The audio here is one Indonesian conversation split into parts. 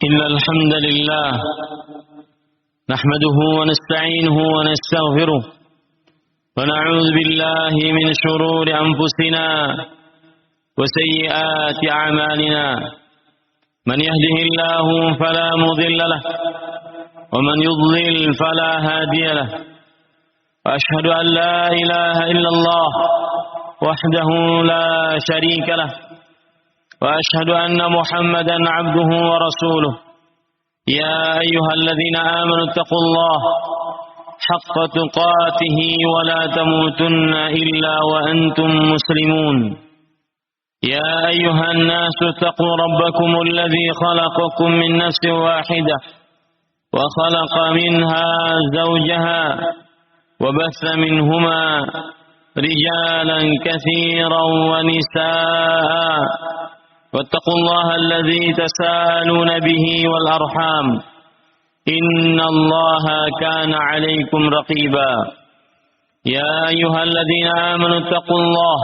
إن الحمد لله نحمده ونستعينه ونستغفره ونعوذ بالله من شرور أنفسنا وسيئات أعمالنا. من يهده الله فلا مضل له ومن يضلل فلا هادي له. وأشهد أن لا إله إلا الله وحده لا شريك له، وأشهد أن محمدا عبده ورسوله. يا أيها الذين آمنوا اتقوا الله حق تقاته ولا تموتن إلا وأنتم مسلمون. يا أيها الناس اتقوا ربكم الذي خلقكم من نفس واحدة وخلق منها زوجها وبث منهما رجالا كثيرا ونساء، واتقوا الله الذي تساءلون به والأرحام إن الله كان عليكم رقيبا. يا أيها الذين آمنوا اتقوا الله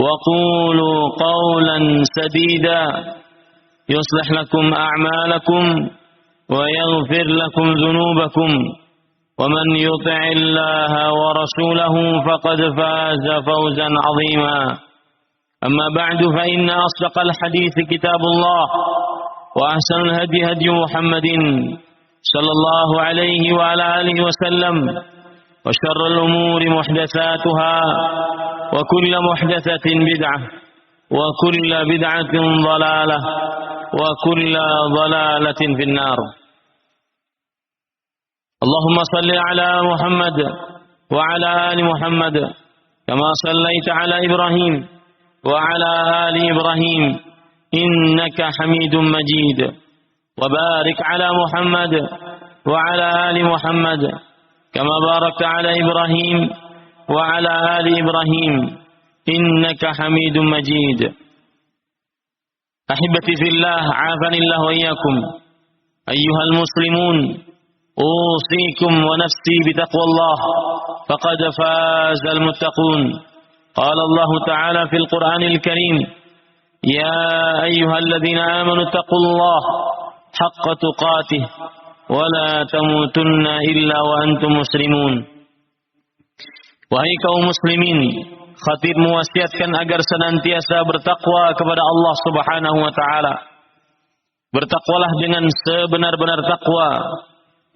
وقولوا قولا سديدا يصلح لكم أعمالكم ويغفر لكم ذنوبكم، ومن يطع الله ورسوله فقد فاز فوزا عظيما. أما بعد فإن أصدق الحديث كتاب الله، وأحسن الهدي هدي محمد صلى الله عليه وعلى آله وسلم، وشر الأمور محدثاتها، وكل محدثة بدعة، وكل بدعة ضلالة، وكل ضلالة في النار. اللهم صل على محمد وعلى آل محمد كما صليت على إبراهيم وعلى آل إبراهيم إنك حميد مجيد، وبارك على محمد وعلى آل محمد كما باركت على إبراهيم وعلى آل إبراهيم إنك حميد مجيد. أحبتي في الله، عافاني الله وإياكم. أيها المسلمون، أوصيكم ونفسي بتقوى الله، فقد فاز المتقون. قال الله تعالى في القرآن الكريم: يا أيها الذين آمنوا اتقوا الله حق تقاته ولا تموتن إلا وأنتم مسلمون. Wahai kaum muslimin, khatib mewasiatkan agar senantiasa bertakwa kepada Allah Subhanahu wa taala. Bertakwalah dengan sebenar-benar takwa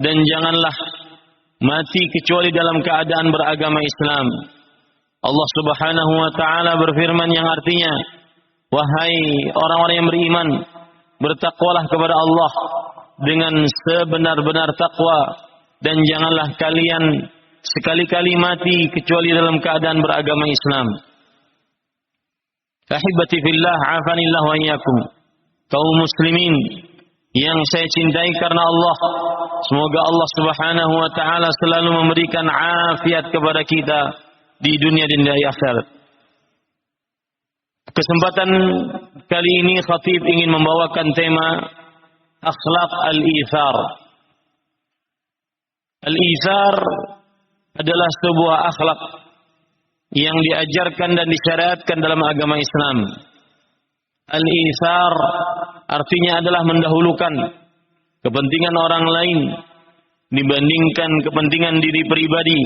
dan janganlah mati kecuali dalam keadaan beragama Islam. Allah Subhanahu wa taala berfirman yang artinya, wahai orang-orang yang beriman, bertakwalah kepada Allah dengan sebenar-benar takwa dan janganlah kalian sekali-kali mati kecuali dalam keadaan beragama Islam. Ahibati fillah, afanillah wa iyyakum. Kaum muslimin yang saya cintai karena Allah, semoga Allah Subhanahu wa taala selalu memberikan afiat kepada kita di dunia dan di akhirat. Kesempatan kali ini khatib ingin membawakan tema akhlak al-ithar. Al-ithar adalah sebuah akhlak yang diajarkan dan disyariatkan dalam agama Islam. Al-ithar artinya adalah mendahulukan kepentingan orang lain dibandingkan kepentingan diri pribadi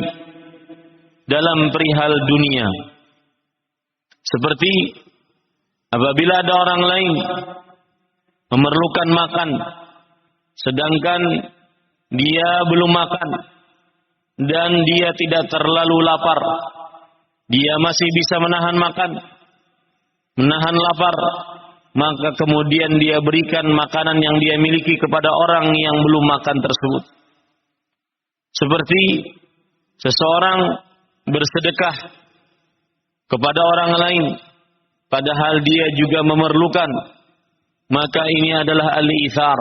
dalam perihal dunia. Seperti apabila ada orang lain memerlukan makan, sedangkan dia belum makan dan dia tidak terlalu lapar, dia masih bisa menahan makan, menahan lapar, maka kemudian dia berikan makanan yang dia miliki kepada orang yang belum makan tersebut. Seperti seseorang bersedekah kepada orang lain padahal dia juga memerlukan, maka ini adalah al-ithar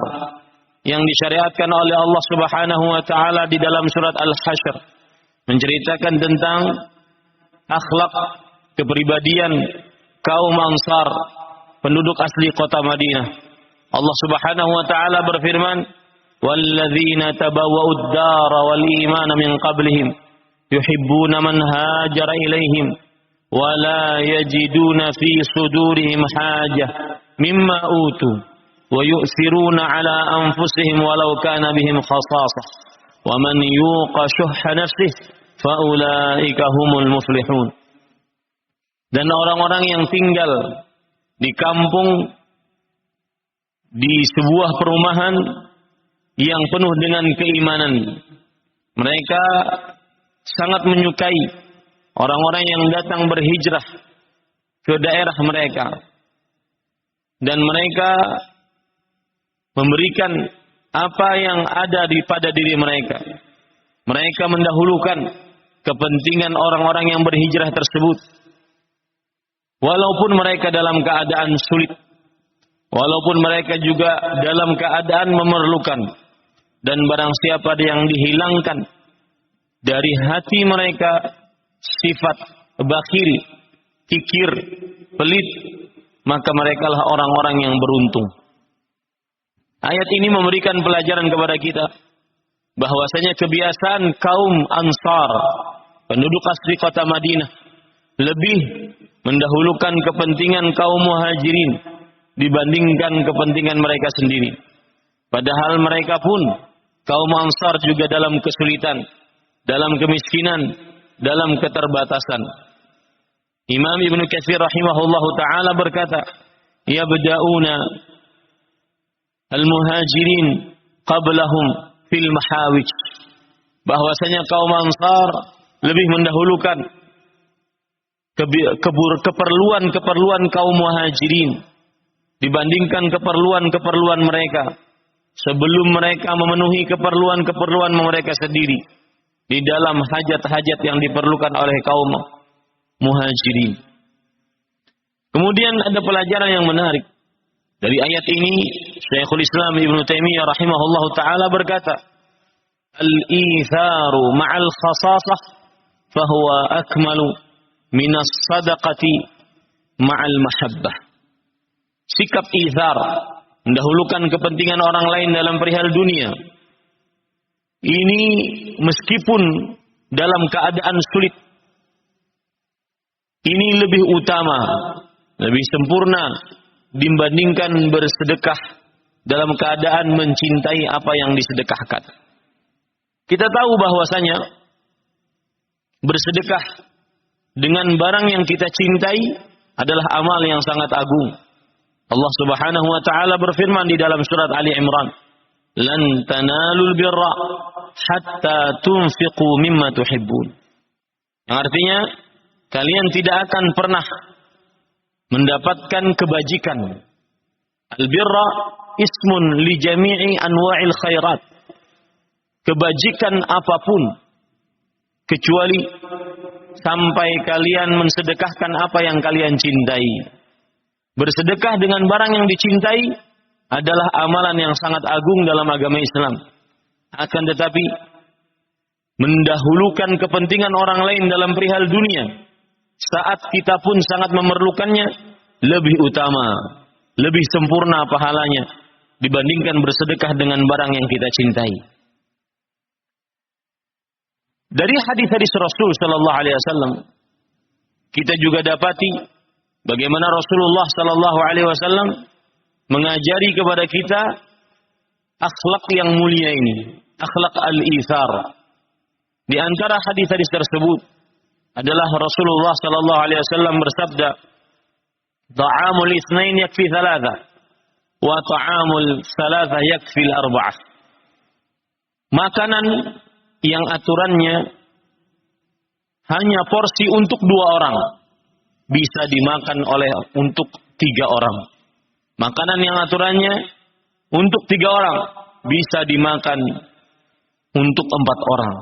yang disyariatkan oleh Allah Subhanahu wa taala di dalam surat Al-Hasyr, menceritakan tentang akhlak kepribadian kaum Ansar, penduduk asli kota Madinah. Allah Subhanahu wa taala berfirman, "Walladzina tabawwa'ud dara wal imana min qablihim yuhibbuna man hajara ilaihim wa la yajiduna fi sudurihim hajah mimma utu wa yu'thiruna 'ala anfusihim walau kana bihim khasasah. Wa man yuqa syuhha nafsihi fa ulaika humul muflihun. Dan orang-orang yang tinggal di kampung, di sebuah perumahan yang penuh dengan keimanan, mereka sangat menyukai orang-orang yang datang berhijrah ke daerah mereka, dan mereka memberikan apa yang ada pada diri mereka. Mereka mendahulukan kepentingan orang-orang yang berhijrah tersebut, walaupun mereka dalam keadaan sulit, walaupun mereka juga dalam keadaan memerlukan. Dan barang siapa yang dihilangkan dari hati mereka sifat bakhil, kikir, pelit, maka merekalah orang-orang yang beruntung. Ayat ini memberikan pelajaran kepada kita bahwasanya kebiasaan kaum Ansar, penduduk asli kota Madinah, lebih mendahulukan kepentingan kaum Muhajirin dibandingkan kepentingan mereka sendiri. Padahal mereka pun, kaum Ansar, juga dalam kesulitan, dalam kemiskinan, dalam keterbatasan. Imam Ibn Katsir rahimahullahu ta'ala berkata, yabda'una al-muhajirin qablahum fil mahawij. Bahwasanya kaum Ansar lebih mendahulukan keperluan kaum Muhajirin dibandingkan keperluan mereka, sebelum mereka memenuhi keperluan mereka sendiri di dalam hajat-hajat yang diperlukan oleh kaum Muhajirin. Kemudian ada pelajaran yang menarik dari ayat ini. Syekhul Islam Ibnu Taimiyah rahimahullahu taala berkata, al-itharu ma'al khasasah fahuwa akmalu minas sadaqati ma'al mahabbah. Sikap ithar, mendahulukan kepentingan orang lain dalam perihal dunia, ini meskipun dalam keadaan sulit, ini lebih utama, lebih sempurna dibandingkan bersedekah dalam keadaan mencintai apa yang disedekahkan. Kita tahu bahwasanya bersedekah dengan barang yang kita cintai adalah amal yang sangat agung. Allah Subhanahu wa taala berfirman di dalam surat Ali Imran, "Lan tanalul birra hatta tunfiqu mimma tuhibbun." Yang artinya, kalian tidak akan pernah mendapatkan kebajikan. Al-birra ismun li jami'i anwa'il khairat. Kebajikan apapun kecuali sampai kalian mensedekahkan apa yang kalian cintai. Bersedekah dengan barang yang dicintai adalah amalan yang sangat agung dalam agama Islam. Akan tetapi, mendahulukan kepentingan orang lain dalam perihal dunia saat kita pun sangat memerlukannya lebih utama, lebih sempurna pahalanya dibandingkan bersedekah dengan barang yang kita cintai. Dari hadis-hadis Rasul sallallahu alaihi wasallam kita juga dapati bagaimana Rasulullah sallallahu alaihi wasallam mengajari kepada kita akhlak yang mulia ini, akhlak al-ithar. Di antara hadis-hadis tersebut adalah Rasulullah sallallahu alaihi wasallam bersabda, "Ta'amul itsnain yakfi thalatha, wa ta'amul thalatha yakfi al-arba'ah." Makanan yang aturannya hanya porsi untuk 2 orang bisa dimakan untuk 3 orang. Makanan yang aturannya untuk 3 orang bisa dimakan untuk 4 orang.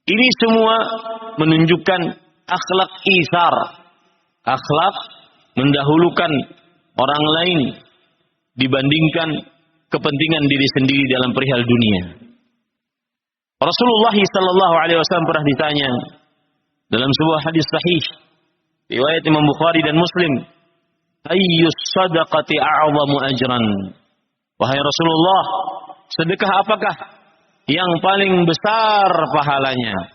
Ini semua menunjukkan akhlak itsar, akhlak mendahulukan orang lain dibandingkan kepentingan diri sendiri dalam perihal dunia. Rasulullah sallallahu alaihi wasallam pernah ditanya dalam sebuah hadis sahih riwayat Imam Bukhari dan Muslim, ayyus sadaqati a'zamu ajran? Wahai Rasulullah, sedekah apakah yang paling besar pahalanya?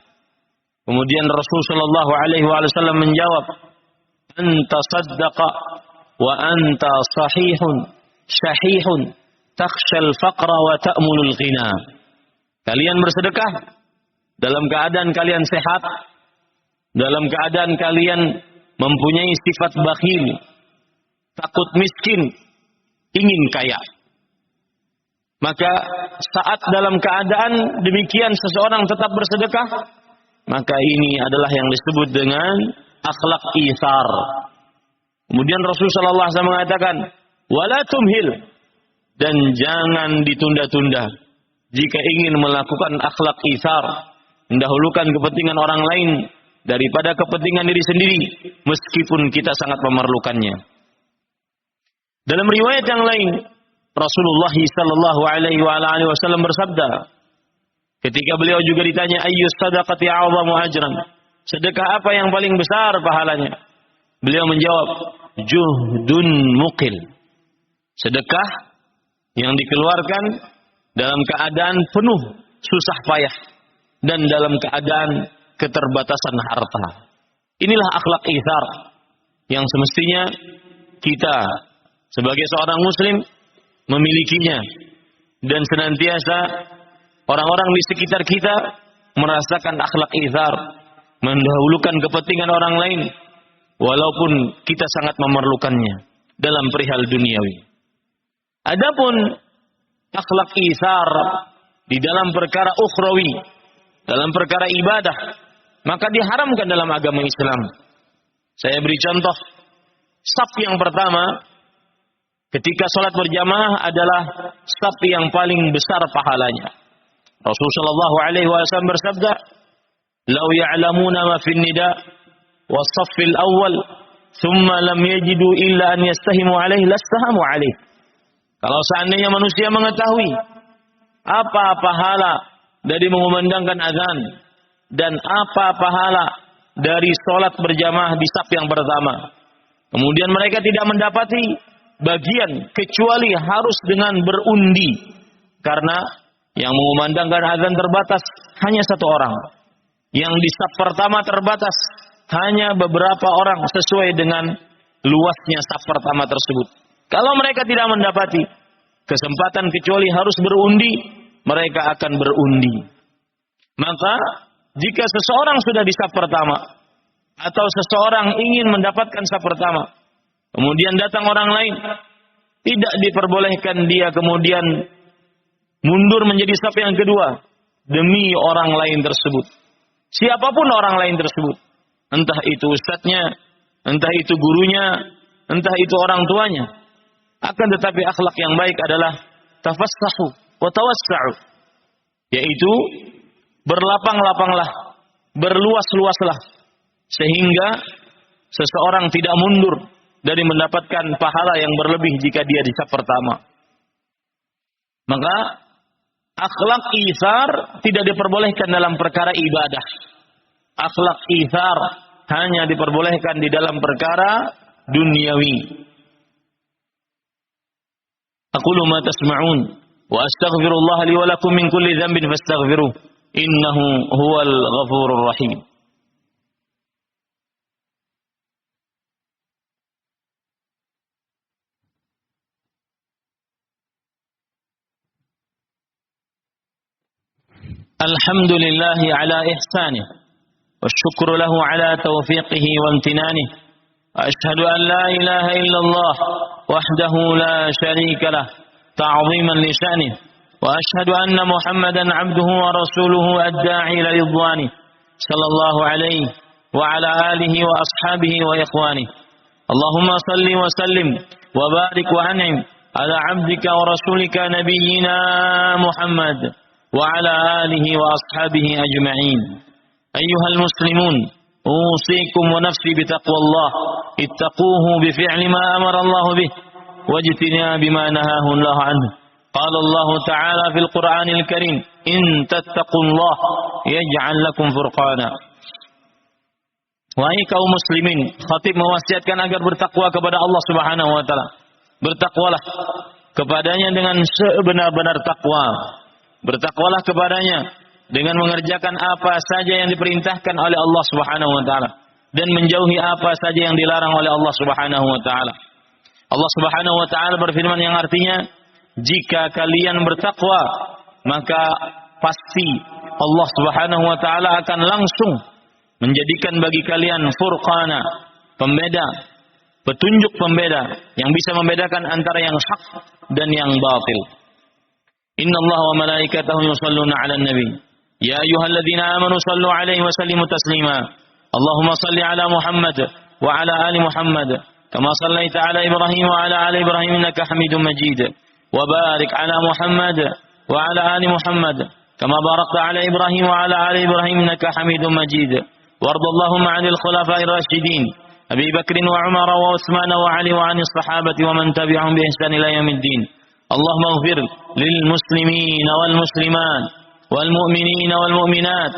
Kemudian Rasul sallallahu alaihi wasallam menjawab, anta saddaqa wa anta sahihun syahihun takhshal faqra wa ta'munul ghina. Kalian bersedekah dalam keadaan kalian sehat, dalam keadaan kalian mempunyai sifat bakhil, takut miskin, ingin kaya. Maka saat dalam keadaan demikian seseorang tetap bersedekah, maka ini adalah yang disebut dengan akhlak itsar. Kemudian Rasulullah SAW mengatakan, wala tumhil, dan jangan ditunda-tunda. Jika ingin melakukan akhlak itsar, mendahulukan kepentingan orang lain daripada kepentingan diri sendiri, meskipun kita sangat memerlukannya. Dalam riwayat yang lain, Rasulullah sallallahu alaihi wasallam bersabda, ketika beliau juga ditanya, ayyus sadaqati a'zamu ajran, sedekah apa yang paling besar pahalanya? Beliau menjawab, juhdun muqil, sedekah yang dikeluarkan dalam keadaan penuh susah payah dan dalam keadaan keterbatasan harta. Inilah akhlak itsar yang semestinya kita sebagai seorang muslim memilikinya, dan senantiasa orang-orang di sekitar kita merasakan akhlak itsar, mendahulukan kepentingan orang lain walaupun kita sangat memerlukannya dalam perihal duniawi. Adapun akhlak itsar di dalam perkara ukhrawi, dalam perkara ibadah, maka diharamkan dalam agama Islam. Saya beri contoh. Saf yang pertama ketika salat berjamaah adalah saf yang paling besar pahalanya. Rasulullah sallallahu alaihi wasallam bersabda, "Lau ya'lamuna ma fin nida wa saffil awwal, thumma lam yajidu illa an yastahimu alaihi lastahamu alaihi." Kalau seandainya manusia mengetahui apa pahala dari mengumandangkan azan dan apa pahala dari salat berjamaah di saf yang pertama, kemudian mereka tidak mendapati bagian kecuali harus dengan berundi, karena yang mengumandangkan azan terbatas hanya satu orang, yang di saf pertama terbatas hanya beberapa orang sesuai dengan luasnya saf pertama tersebut. Kalau mereka tidak mendapati kesempatan kecuali harus berundi, mereka akan berundi. Maka jika seseorang sudah di saf pertama atau seseorang ingin mendapatkan saf pertama, kemudian datang orang lain, tidak diperbolehkan dia kemudian mundur menjadi saf yang kedua demi orang lain tersebut. Siapapun orang lain tersebut, entah itu ustadznya, entah itu gurunya, entah itu orang tuanya. Akan tetapi akhlak yang baik adalah tafassahu wa tawassa'u, yaitu berlapang-lapanglah, berluas-luaslah, sehingga seseorang tidak mundur dari mendapatkan pahala yang berlebih jika dia di saf pertama. Maka akhlak itsar tidak diperbolehkan dalam perkara ibadah. Akhlak itsar hanya diperbolehkan di dalam perkara duniawi. Aqulu ma tasma'un wa astaghfirullah li wa lakum min kulli dhanbin fastaghfiruh innahu huwal ghafurur rahim. Alhamdulillahi ala ihsanih والشكر له على توفيقه وامتنانه وأشهد أن لا إله إلا الله وحده لا شريك له تعظيما لشأنه وأشهد أن محمدا عبده ورسوله الداعي إلى رضوانه صلى الله عليه وعلى آله وأصحابه وإخوانه اللهم صل وسلم وبارك وأنعم على عبدك ورسولك نبينا محمد وعلى آله وأصحابه أجمعين. أيها المسلمون أوصيكم ونفسي بتقوى الله اتقوه بفعل ما أمر الله به واجتناب ما نهاه الله عنه. قال الله تعالى في القرآن الكريم إن تتقوا الله يجعل لكم فرقانا. Wahai kaum muslimin, khatib mewasiatkan agar bertakwa kepada Allah Subhanahu wa taala. Bertakwalah kepadanya dengan sebenar-benar takwa. Bertakwalah kepadanya dengan mengerjakan apa saja yang diperintahkan oleh Allah Subhanahu wa taala dan menjauhi apa saja yang dilarang oleh Allah Subhanahu wa taala. Allah Subhanahu wa taala berfirman yang artinya, jika kalian bertakwa, maka pasti Allah Subhanahu wa taala akan langsung menjadikan bagi kalian furqana, pembeda, petunjuk pembeda yang bisa membedakan antara yang hak dan yang batil. Innallaha wa malaikatahu yusholluna 'alan nabi. Ya ayyuhalladzina amanu shallu 'alaihi wa sallimu taslima. Allahumma shalli 'ala Muhammad wa 'ala ali Muhammad kama shallaita 'ala Ibrahim wa 'ala ali Ibrahim innaka Hamidum Majid. Wa barik 'ala Muhammad wa 'ala ali Muhammad kama barakta 'ala Ibrahim wa 'ala ali Ibrahim innaka Hamidum Majid. Warḍa Allahumma 'anil khulafa'ir rasyidin Abi Bakr wa Umar wa Utsman wa Ali wa 'anis sahabati wa man tabi'ahum bi ihsan ila yaumiddin. اللهم اغفر للمسلمين والمسلمات والمؤمنين والمؤمنات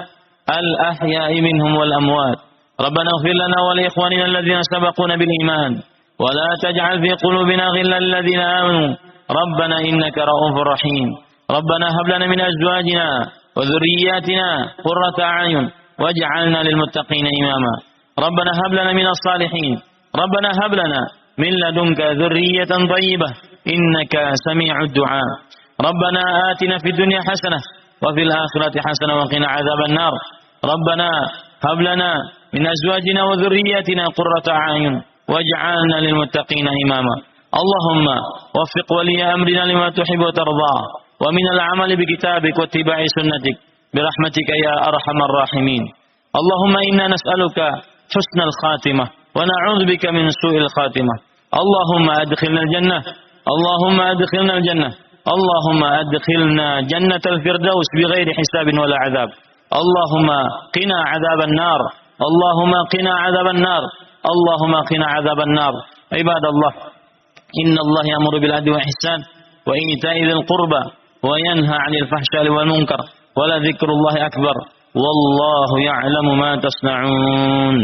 الأحياء منهم والأموات. ربنا اغفر لنا ولإخواننا الذين سبقونا بالإيمان ولا تجعل في قلوبنا غلا للذين آمنوا ربنا إنك رؤوف رحيم. ربنا هب لنا من أزواجنا وذرياتنا قرة أعين واجعلنا للمتقين إماما. ربنا هب لنا من الصالحين. ربنا هب لنا من لدنك ذرية طيبة إنك سميع الدعاء. ربنا آتنا في الدنيا حسنة وفي الآخرة حسنة وقنا عذاب النار. ربنا هب لنا من أزواجنا وذرياتنا قرة أعين واجعلنا للمتقين إماما. اللهم وفق ولي أمرنا لما تحب وترضى ومن العمل بكتابك واتباع سنتك برحمتك يا أرحم الراحمين. اللهم إنا نسألك حسن الخاتمة ونعوذ بك من سوء الخاتمة. اللهم أدخلنا الجنة. اللهم أدخلنا الجنة. اللهم أدخلنا جنة الفردوس بغير حساب ولا عذاب. اللهم قنا عذاب النار. اللهم قنا عذاب النار. اللهم قنا عذاب النار. عباد الله، إن الله يأمر بالعدل والإحسان وإيتاء ذي القربى وينهى عن الفحشاء والمنكر ولذكر الله أكبر والله يعلم ما تصنعون.